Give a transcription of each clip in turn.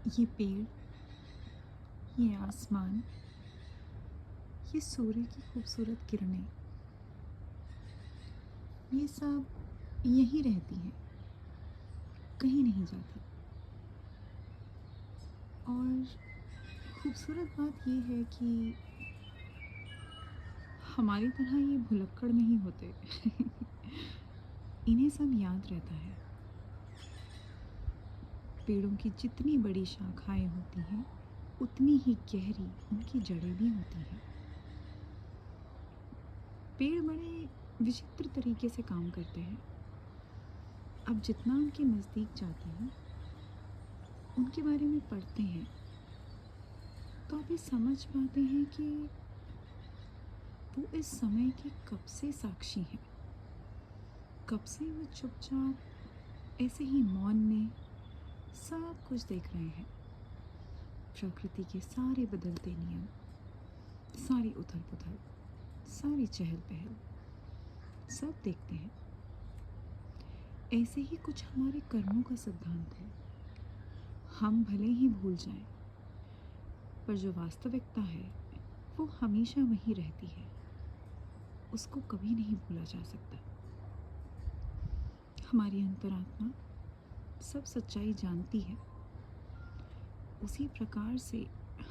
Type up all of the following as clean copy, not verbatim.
ये पेड़, ये आसमान, ये सूर्य की खूबसूरत किरणें, ये सब यहीं रहती हैं, कहीं नहीं जाती। और खूबसूरत बात ये है कि हमारी तरह ये भुलक्कड़ नहीं होते। इन्हें सब याद रहता है। पेड़ों की जितनी बड़ी शाखाएं होती हैं, उतनी ही गहरी उनकी जड़ें भी होती हैं। पेड़ बड़े विचित्र तरीके से काम करते हैं। आप जितना उनके नज़दीक जाते हैं, उनके बारे में पढ़ते हैं, तो आप ये समझ पाते हैं कि वो इस समय के कब से साक्षी हैं। कब से वो चुपचाप ऐसे ही मौन में सब कुछ देख रहे हैं। प्रकृति के सारे बदलते नियम, सारी उथल पुथल, सारी चहल पहल, सब देखते हैं। ऐसे ही कुछ हमारे कर्मों का सिद्धांत है। हम भले ही भूल जाएं, पर जो वास्तविकता है वो हमेशा वहीं रहती है। उसको कभी नहीं भूला जा सकता। हमारी अंतरात्मा सब सच्चाई जानती है। उसी प्रकार से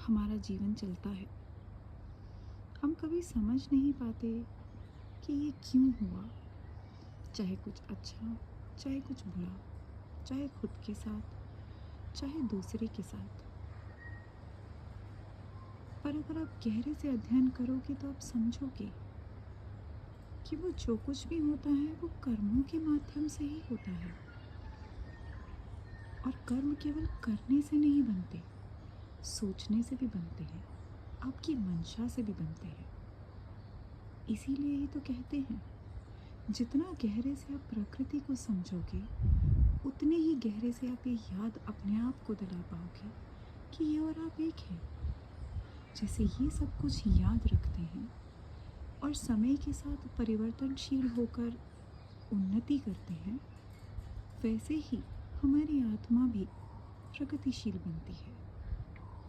हमारा जीवन चलता है। हम कभी समझ नहीं पाते कि ये क्यों हुआ, चाहे कुछ अच्छा, चाहे कुछ बुरा, चाहे खुद के साथ, चाहे दूसरे के साथ। पर अगर आप गहरे से अध्ययन करोगे तो आप समझोगे कि वो जो कुछ भी होता है वो कर्मों के माध्यम से ही होता है। और कर्म केवल करने से नहीं बनते, सोचने से भी बनते हैं, आपकी मंशा से भी बनते हैं। इसीलिए ही तो कहते हैं, जितना गहरे से आप प्रकृति को समझोगे, उतने ही गहरे से आप ये याद अपने आप को दिला पाओगे कि ये और आप एक हैं। जैसे ये सब कुछ याद रखते हैं और समय के साथ परिवर्तनशील होकर उन्नति करते हैं, वैसे ही हमारी आत्मा भी प्रगतिशील बनती है।